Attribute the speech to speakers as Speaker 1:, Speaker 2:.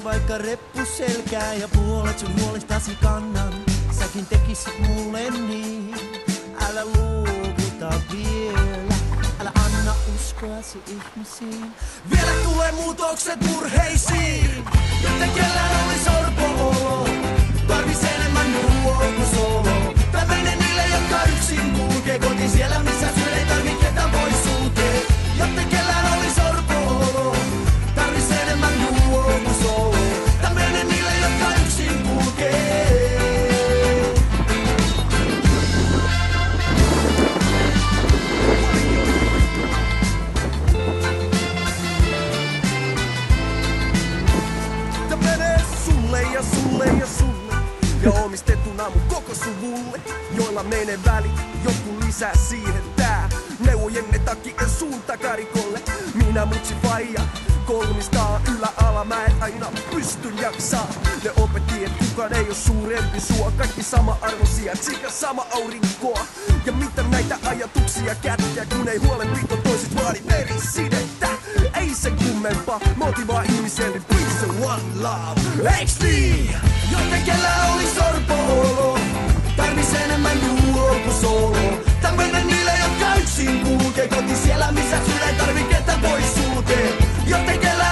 Speaker 1: vaikka reppu selkää ja puolet sun huolestasi kannan. Säkin tekisit mulle niin, älä luovuta vielä. Älä anna uskoasi ihmisiin. Vielä tulee muutokset murheisiin. Nyt kellään oli sorpo-olo. Tarvis enemmän nuo kuin solo. Tää menee niille, jotka yksin kulkee kotiin siellä, missä syö ei tarvi ketään pois sulkee. Jotta kellään oli sorpo-olo. Tarvis enemmän nuo kuin solo. Tää menee niille, jotka yksin kulkee. Tää menee sulle ja sulle ja sulle. Ja omistettuna mun koko suvulle, joilla menee väli, joku lisää siihen tää. Neuvojenne takien suun takarikolle, minä mutsi faija. Kolmistaan ylä-ala, mä en aina pystyn jaksaa. Ne opetti, et kukaan ei oo suurempi sua. Kaikki sama arvoisia, tsikä sama aurinkoa. Ja mitä näitä ajatuksia kätkeä, kun ei huolenpito toisit vaadi verisidettä. Ei se kummempaa, motivaa ihmiselle, peace and one love. Eiks niin? Joten kellään oli sorpo-olo. Tarvis enemmän nuo kuin solo. Tää menee niille, jotka yksin kulkee koti siellä, missä sydän ei tarvi ketään pois sulkee. Joten kellään